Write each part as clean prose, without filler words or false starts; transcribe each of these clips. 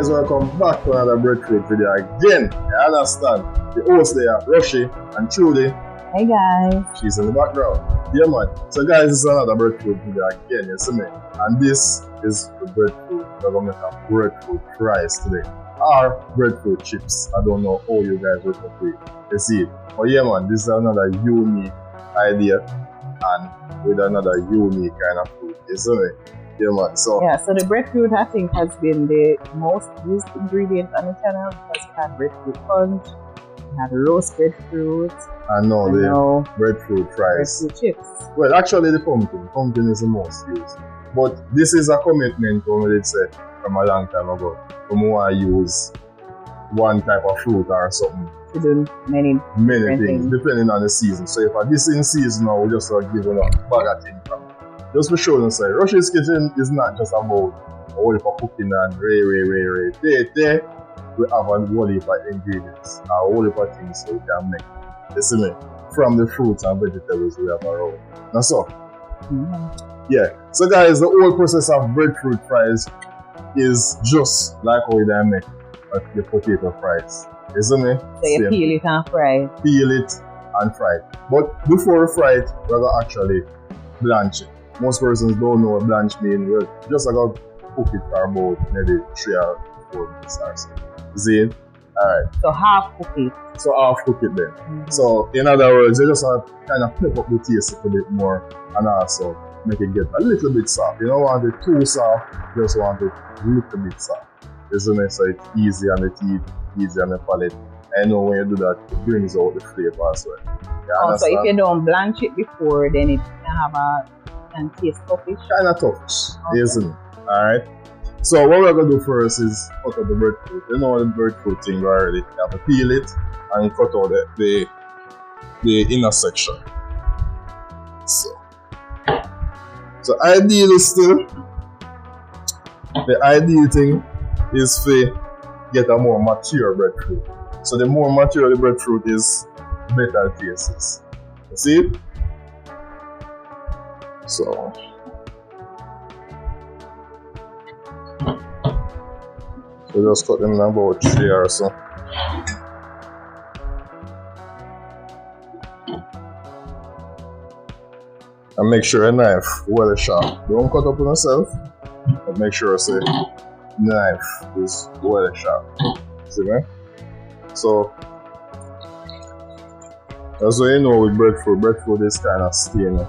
guys, welcome back to another breadfruit video again. I understand the host there, Rushie and Trudy. Hey guys. She's in the background. Yeah man. So guys, this is another breadfruit video again, you see me? And this is the breadfruit. We're gonna make a breadfruit fries today. Or breadfruit chips. I don't know how you guys will complete. You see it. But yeah man, this is another unique idea and with another unique kind of food. You see me? Yeah man. So the breadfruit I think has been the most used ingredient on the channel because we had breadfruit punch, we had roast breadfruit, and now the breadfruit fries. Breadfruit chips. Well, actually the pumpkin is the most used. But this is a commitment when we did say from a long time ago. We want to use one type of fruit or something. To do many things depending on the season. So if this in season now, we just start giving a bag of things from it. Just for sure, say RUSHIE'S Kitchen is not just about a whole heap of cooking and There we have a whole heap of ingredients, a whole heap of things so we can make. You see me? From the fruits and vegetables we have around. That's all. Yeah. So guys, the whole process of breadfruit fries is just like how we make the potato fries. You see me? So you peel it and fry it. Peel it and fry it. But before we fry it, we're going to actually blanch it. Most persons don't know what blanch means. We're just like cook it for about maybe 3 or 4 minutes or so. See it? Alright. So half cook it. So half cook it then. So in other words, you just want to kind of pep up the taste a little bit more and also make it get a little bit soft. You don't want it too soft, you just want it a little bit soft. You see me? So it's easy on the teeth, easy on the palate. I know when you do that, it brings out the flavor as well. So if you don't blanch it before, then it can have and taste toughish. Kind of toughish, isn't it? Alright. So what we're going to do first is cut out the breadfruit. You know the breadfruit thing already. You have to peel it and cut out the inner section. So ideally still, the ideal thing is to get a more mature breadfruit. So the more mature the breadfruit is, better it tastes. You see it? So just cut them in about 3 or so. And make sure a knife well sharp. Don't cut up on yourself, but make sure the knife is well sharp. See me? So that's what you know with breadfruit. Breadfruit is kind of stainy.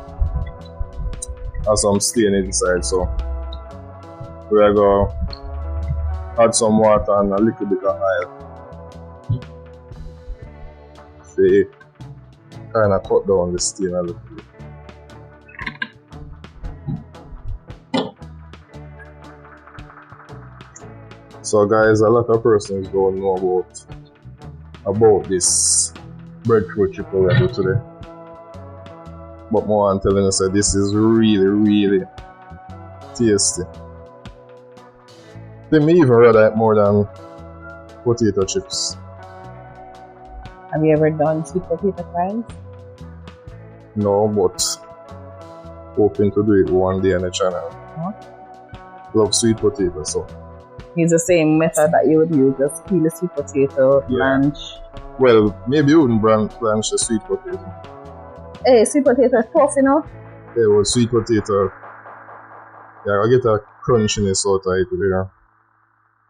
Has some stain inside, so we're going to add some water and a little bit of oil. See, kind of cut down the stain a little bit. So guys, a lot of persons don't know about this breadfruit chip we do today. But more I'm telling you, so this is really tasty. They may even rather it more than potato chips. Have you ever done sweet potato fries? No, but hoping to do it one day on the channel. Love sweet potato, so. It's the same method that you would use, just peel the sweet potato, blanch. Well, maybe you wouldn't blanch the sweet potato. Hey, sweet potato is tough, you know? Yeah, well, sweet potato, yeah, I get a crunchiness out of it there.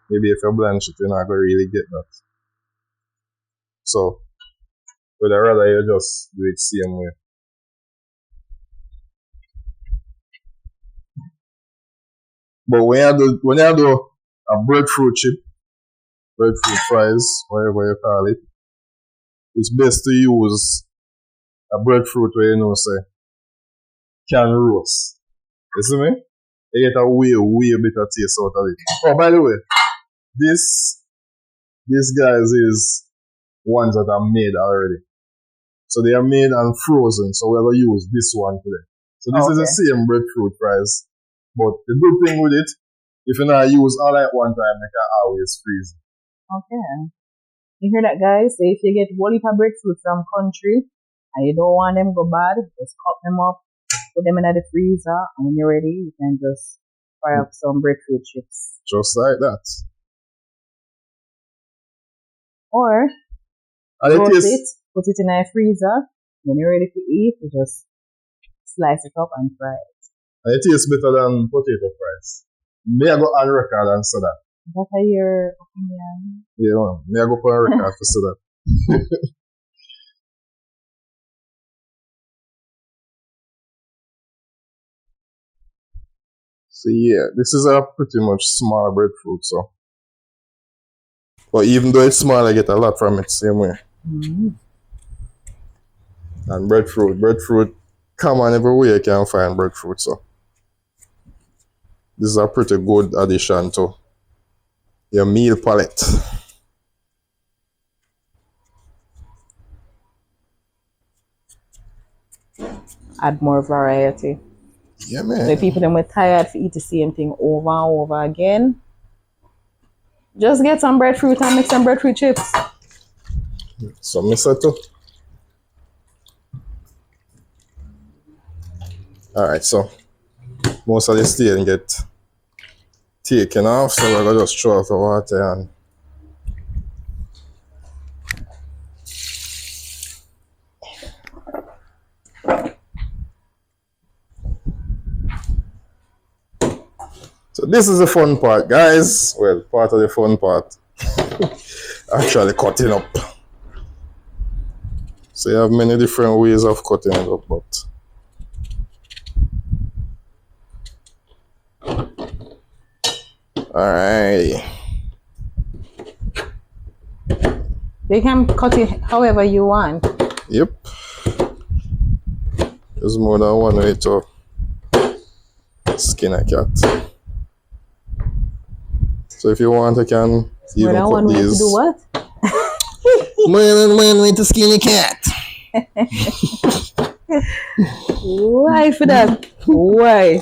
Maybe if you blanch it, you're not going to really get that. So, but I'd rather you just do it same way. But when you do a breadfruit chip, breadfruit fries, whatever you call it, it's best to use a breadfruit where you know say can roast. You see me? You get a way better taste out of it. Oh, by the way, this guys is ones that are made already. So they are made and frozen. So we're gonna use this one today. So this is the same breadfruit fries. But the good thing with it, if you not use all at one time, you can always freeze. Okay. You hear that, guys? So if you get whole heap of breadfruit from country and you don't want them go bad, just cut them up, put them in the freezer, and when you're ready, you can just fry up some breadfruit chips. Just like that. Or And it roast it, tastes, put it in a freezer. When you're ready to eat, you just slice it up and fry it. and it tastes better than potato fries. Me I go on record and say that. What are your opinion? Yeah, man. Me I go on record to say that. So yeah, this is a pretty much small breadfruit, so. But even though it's small, I get a lot from it same way. Mm-hmm. And breadfruit, come on everywhere you can find breadfruit, so. This is a pretty good addition to your meal palette. Add more variety. Yeah, So man. if people them were tired to eat the same thing over and over again, just get some breadfruit and make some breadfruit chips. So me say too. Alright, so most of the stain get taken off, so we're gonna just throw out the water and so this is the fun part, guys. Well, part of the fun part. Actually cutting up. So you have many different ways of cutting it up, but alright. You can cut it however you want. Yep. There's more than one way to skin a cat. So if you want, I can even More than cut one way to these. do what? More than one way to skin a cat. Why for that? Why?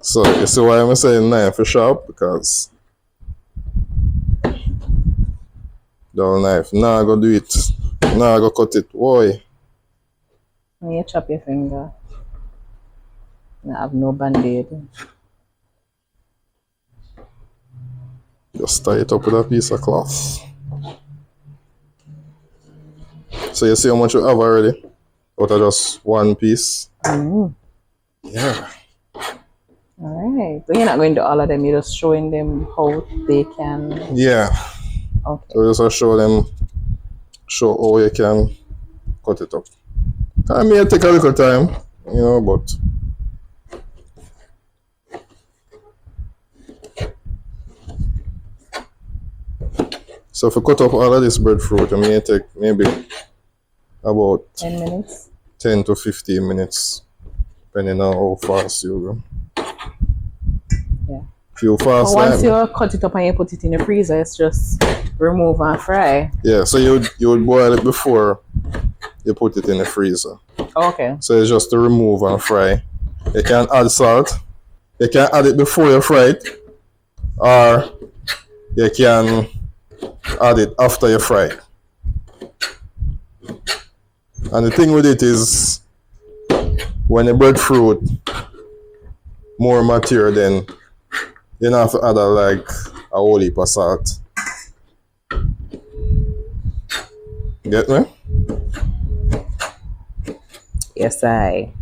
So you see why I'm saying knife is sharp? Because the knife. Now I go do it. Now I go cut it. Why? When you chop your finger, I have no band-aid. Just tie it up with a piece of cloth. So you see how much you have already? Out of just one piece? Mm. Yeah. Alright. So you're not going to all of them, you're just showing them how they can. Yeah. Okay. So just show them, show how you can cut it up. I may take a little time, you know, but so if you cut up all of this breadfruit, it may take maybe about 10 minutes. 10 to 15 minutes, depending on how fast you go. Yeah. If you fast, But once you cut it up and you put it in the freezer, it's just remove and fry. yeah, so you would boil it before you put it in the freezer. Okay. So it's just to remove and fry. You can add salt. You can add it before you fry it, or you can add it after you fry it. And the thing with it is, when the breadfruit more mature, then you don't have to add like a whole heap of salt. Get me? Yes, I.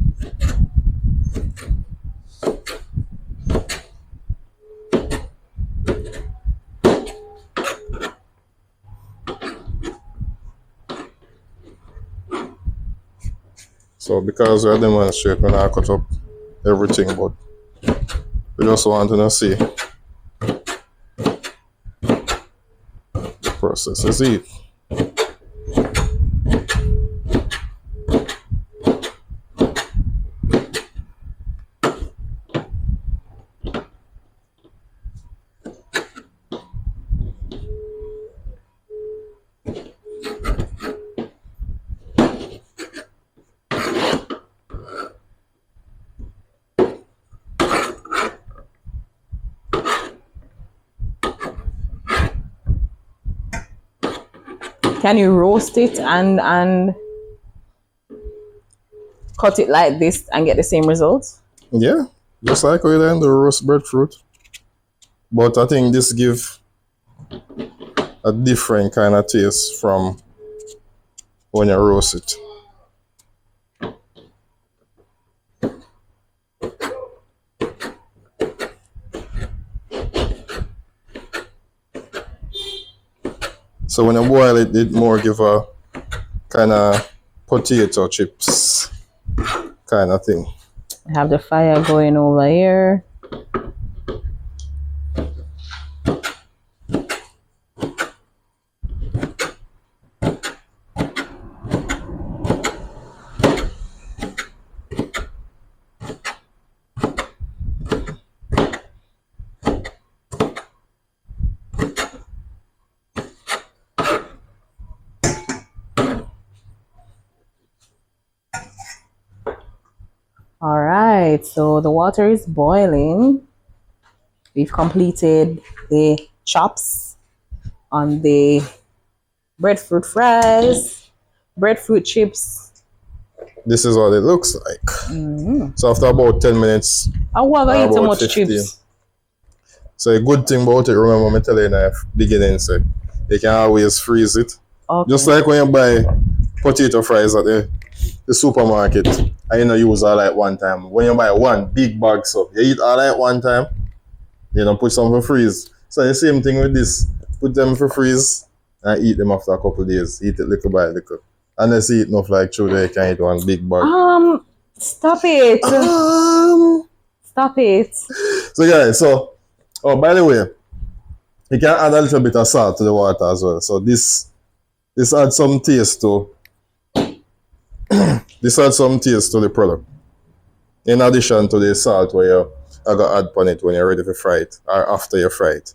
So because we're demonstrating, we're not cut up everything, but we just want to see the process is it. Can you roast it and cut it like this and get the same results? Yeah, Just like we done the roast breadfruit. But I think this give a different kind of taste from when you roast it. So when you boil it, it more give a kind of potato chips kind of thing. I have the fire going over here. All right, so the water is boiling. We've completed the chops on the breadfruit fries, breadfruit chips. This is what it looks like. So after about 10 minutes, I want to eat so about much 15. chips. So a good thing about it, remember me telling you in the beginning, so you can always freeze it. Okay. Just like when you buy potato fries at the supermarket, and you know use all at one time. When you buy one big bag so you eat all at one time, you know, put some for freeze. So the same thing with this. Put them for freeze and eat them after a couple of days. Eat it little by little. Unless you eat enough like children, you can eat one big bag. Stop it. Stop it. So guys, oh by the way, you can add a little bit of salt to the water as well. So this adds some taste to this adds some taste to the product. In addition to the salt where you are gonna add on it when you're ready to fry it or after you fry it.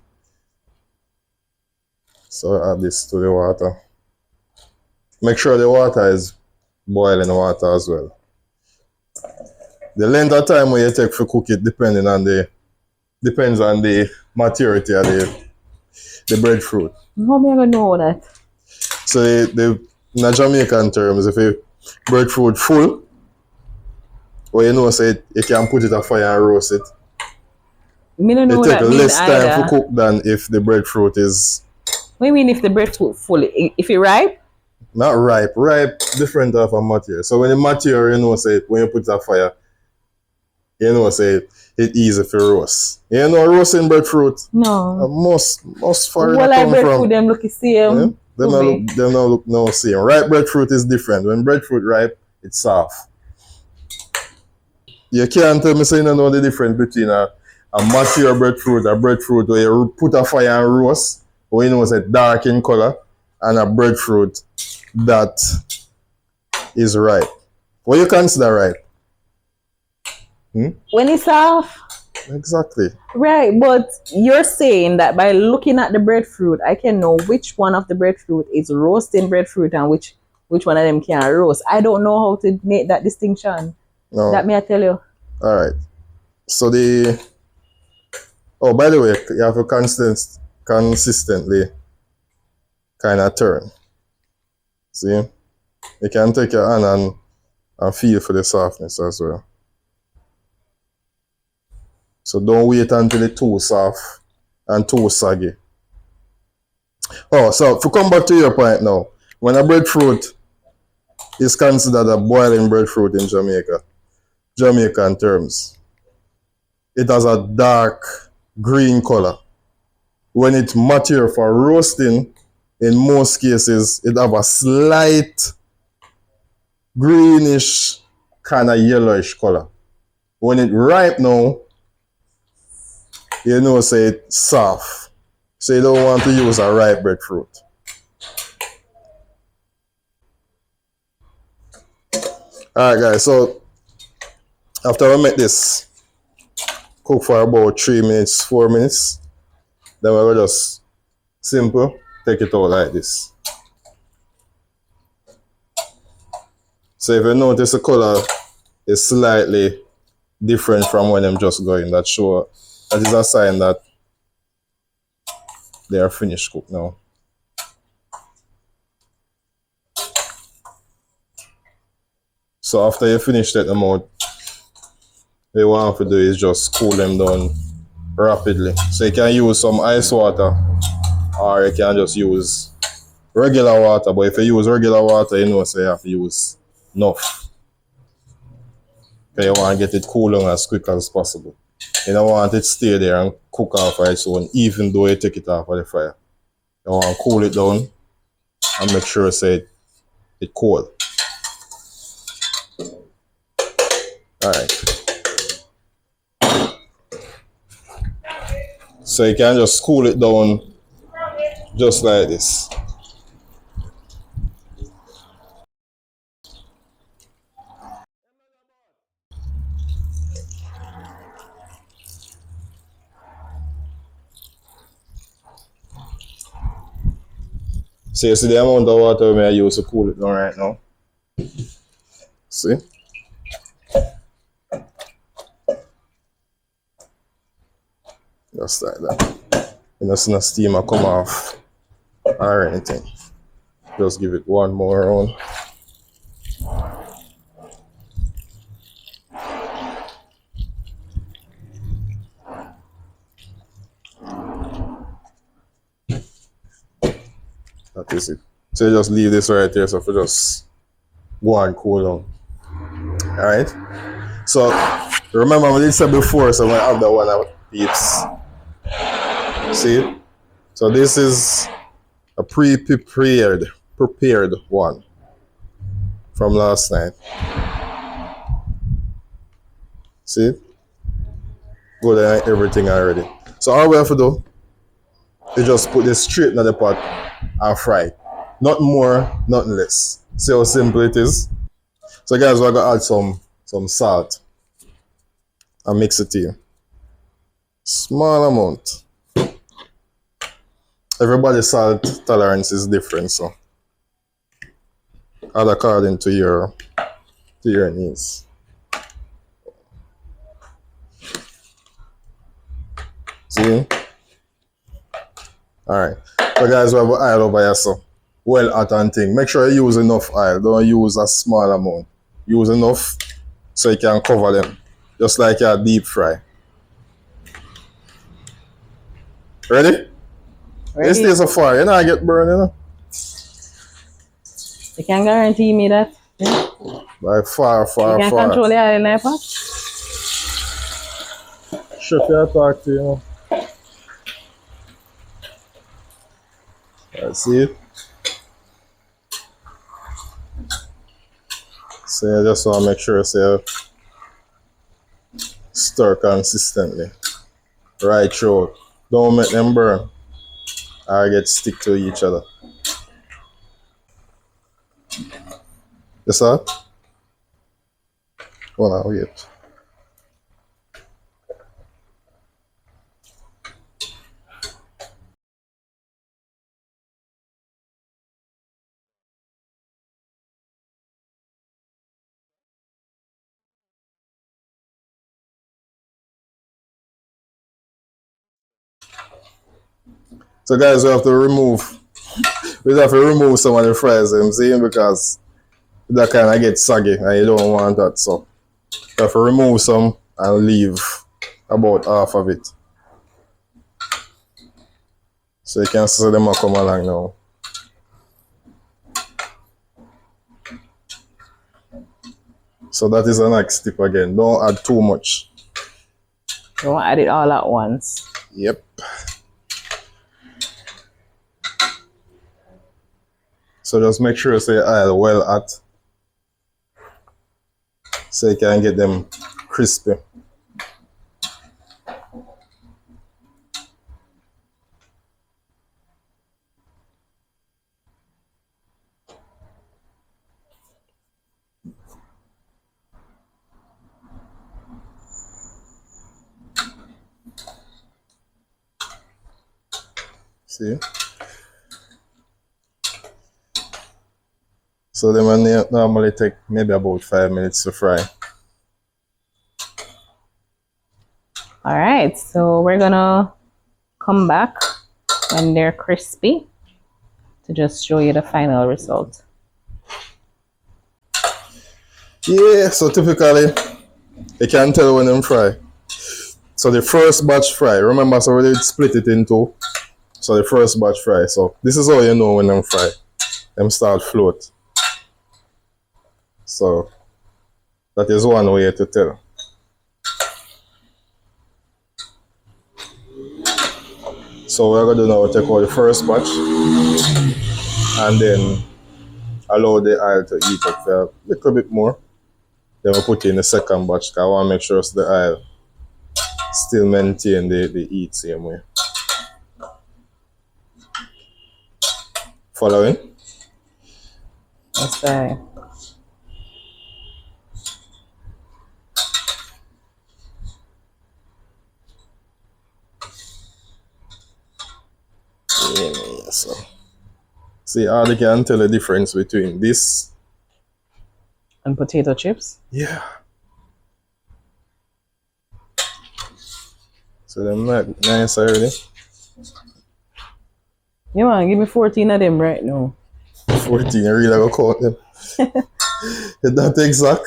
So add this to the water. Make sure the water is boiling water as well. The length of time when you take to cook it depends on the maturity of the breadfruit. How am I gonna know that? So in Jamaican terms, if a breadfruit full, well you know say you can put it on fire and roast it. Me don't know it take that less time either. to cook than if the breadfruit is. What do you mean if the breadfruit full? If it ripe? Not ripe. Ripe different of a material. So when the material, you know say when you put it on fire, you know say it easy for roast. You know roasting breadfruit? No. Most foreign Well, like come breadfruit, from. them look the same. Yeah? Them not look no same. Ripe breadfruit is different. When breadfruit ripe, it's soft. You can't tell me say you don't know the difference between a mature breadfruit, a breadfruit where you put a fire and roast, or you know it's dark in color, and a breadfruit that is ripe. What you consider ripe? When it's soft. Exactly. Right, but you're saying that by looking at the breadfruit, I can know which one of the breadfruit is roasting breadfruit and which one of them can roast. I don't know how to make that distinction. No. That may I tell you. All right. So by the way, you have to consistently kind of turn. See? You can take your hand and feel for the softness as well. So don't wait until it's too soft and too saggy. Oh, so to come back to your point now, when a breadfruit is considered a boiling breadfruit in Jamaican terms, it has a dark green color. When it's mature for roasting, in most cases, it have a slight greenish, kind of yellowish color. When it ripe now, you know say it's soft. So you don't want to use a ripe breadfruit. Alright guys, so after we make this cook for about 3 minutes, 4 minutes, then we will just simple take it out like this. So if you notice the color is slightly different from when I'm just going, that is a sign that they are finished cooked now. So after you finish that amount, what you want to do is just cool them down rapidly. So you can use some ice water or you can just use regular water. But if you use regular water, you know, so you have to use enough. Because you want to get it cool down as quick as possible. You don't want it to stay there and cook off of its own, even though you take it off of the fire. You want to cool it down and make sure say it cold. Alright. So you can just cool it down just like this. So you see the amount of water I use to cool it down right now. See? Just like that. You don't see no steam come off or anything. Just give it one more round. That is it. So you just leave this right here, so if you just go and cool down. Alright? So remember what I said before, so I'm gonna have that one out peeps. See it? So this is a prepared one from last night. See it? Good and everything already. So all we have to do is just put this straight in the pot and fry it. Not more, nothing less. See how simple it is? So guys, we're gonna add some salt and mix it here. Small amount. Everybody's salt tolerance is different, so add according to your needs. See? Alright. So guys, we have an oil over here, so well hot and thing. Make sure you use enough oil. Don't use a small amount. Use enough so you can cover them. Just like your deep fry. Ready? This stays so far, you know I get burned, you know? You can guarantee me that? Yeah? By far. You can control the oil in the pot? Chef, I talk to you, know. I see it. So you just want to make sure you stir consistently. Right through. Don't make them burn or get stick to each other. Yes, sir? Oh, no, wait. So guys, we have to remove some of the fries, I'm saying, because that kind of gets soggy and you don't want that. So you have to remove some and leave about half of it. So you can see them come along now. So that is the next tip again. Don't add too much. Don't add it all at once. Yep. So just make sure you say oil well hot so you can get them crispy. See? So they will normally take maybe about 5 minutes to fry. Alright, so we're gonna come back when they're crispy to just show you the final result. Yeah, so typically You can tell when them fry. So the first batch fry, remember, so we did split it into. So the first batch fry. So this is how you know when them fry. Them start float. So that is one way to tell. So we're gonna do now, take out the first batch and then allow the oil to heat up for a little bit more. Then we put in the second batch because I want to make sure the oil still maintain the heat same way. Following? That's right. Yeah, so see how they can tell the difference between this And potato chips. yeah. So them nice already. You want to give me 14 of them right now? 14, I really go count them. Is that exact?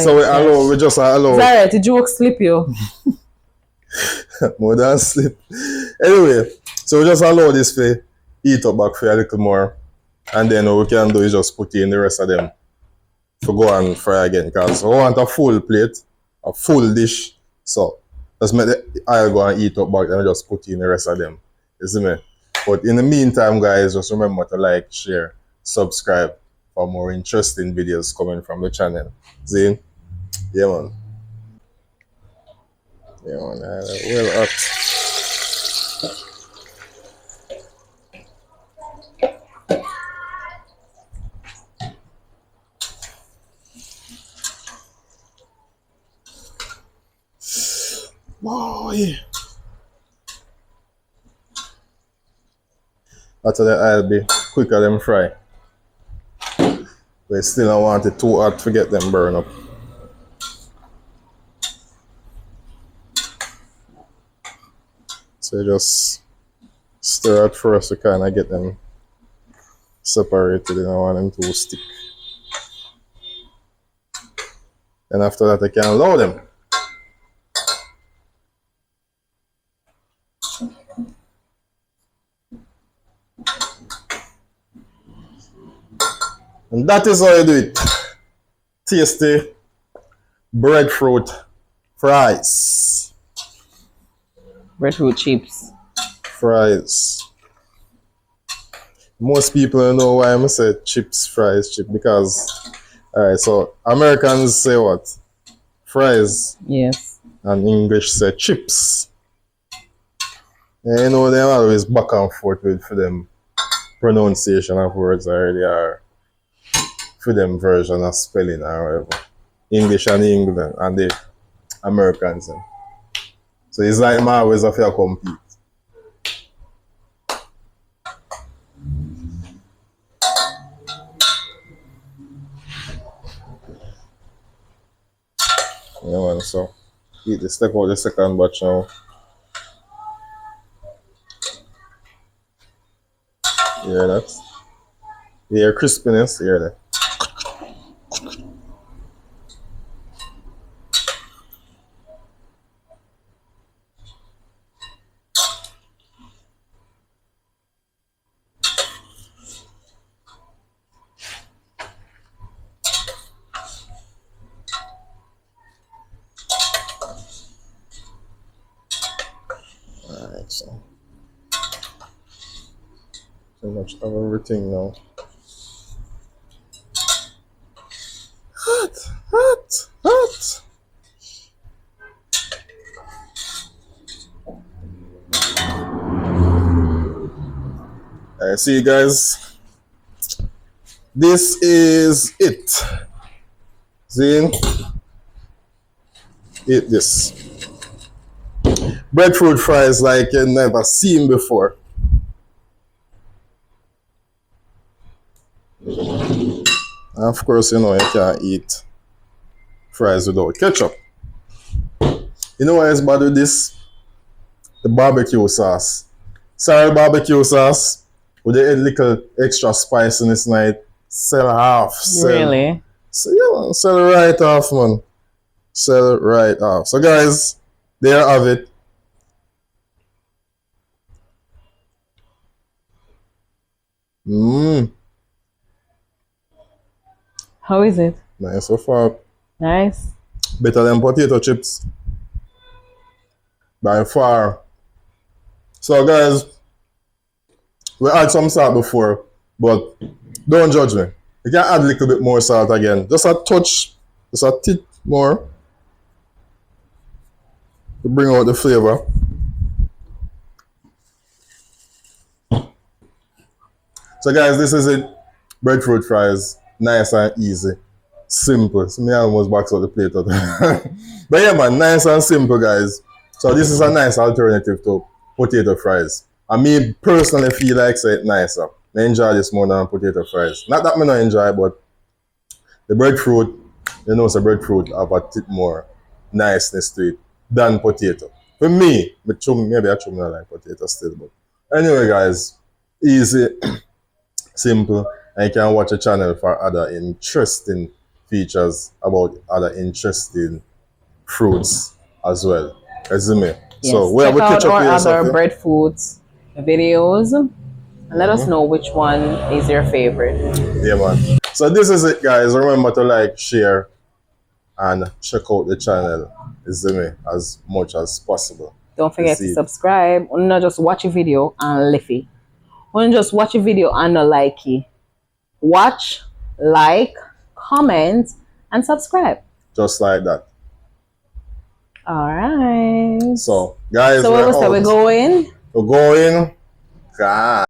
So we just allow. Sorry, the joke slip you. More than slip. Anyway, so we just allow this to heat up back for a little more. And then what we can do is just put in the rest of them to go and fry again. Because we want a full plate, a full dish. So just make the oil go and heat up back and just put in the rest of them. You see me? But in the meantime, guys, just remember to like, share, subscribe for more interesting videos coming from the channel. See? Yeah, man. Yeah, man. Well up. Oh, yeah. After that, I'll be quicker than fry. But still, I want it too hot to get them burn up. So just stir at first to kind of get them separated. And I want them to stick. And after that, I can load them. And that is how you do it. Tasty breadfruit fries. Breadfruit chips. Fries. Most people don't know why I say chips, fries, chip because alright, so Americans say what? Fries. Yes. And English say chips. And you know they always back and forth with for them pronunciation of words already are for them version of spelling or whatever. English and England and the Americans. So it's like my always have to compete. Yeah, man, so eat this, take out the second batch now. You hear that? You hear crispiness? You hear that? Alright, so much of everything now. Hot, hot, hot. Alright, see you guys. This is it. See? Eat this. Breadfruit fries like you never seen before. And of course, you know you can't eat fries without ketchup. You know what is bad with this? The barbecue sauce. Sorry, barbecue sauce. With a little extra spiciness night. Sell half. Sell, Really? So, yeah, man, sell right off, man. Sell right off. So guys, there you have it. Mmm. How is it? Nice so far. Nice. Better than potato chips. By far. So guys, we had some salt before, but don't judge me. You can add a little bit more salt again. Just a touch, just a tip more to bring out the flavor. So guys, this is it. Breadfruit fries. Nice and easy. Simple. So me almost box out the plate out. But yeah man, nice and simple guys. So this is a nice alternative to potato fries. I me personally feel like say it nicer. I enjoy this more than potato fries. Not that me not enjoy, but the breadfruit, you know, so breadfruit have a tip more niceness to it than potato. For me, maybe I not like potato still, but anyway guys, easy, simple, and you can watch a channel for other interesting features about other interesting fruits as well. Resume. Yes. So we have Check a out catch up our here. other breadfruit videos and let us know which one is your favorite. Yeah man. So this is it guys. Remember to like, share, and check out the channel as much as possible. Don't forget to subscribe. Not just watch a video and leave it. Don't just watch a video and not like it. Watch, like, comment, and subscribe. Just like that. Alright. So guys, so where was that? We're going? We're going. God.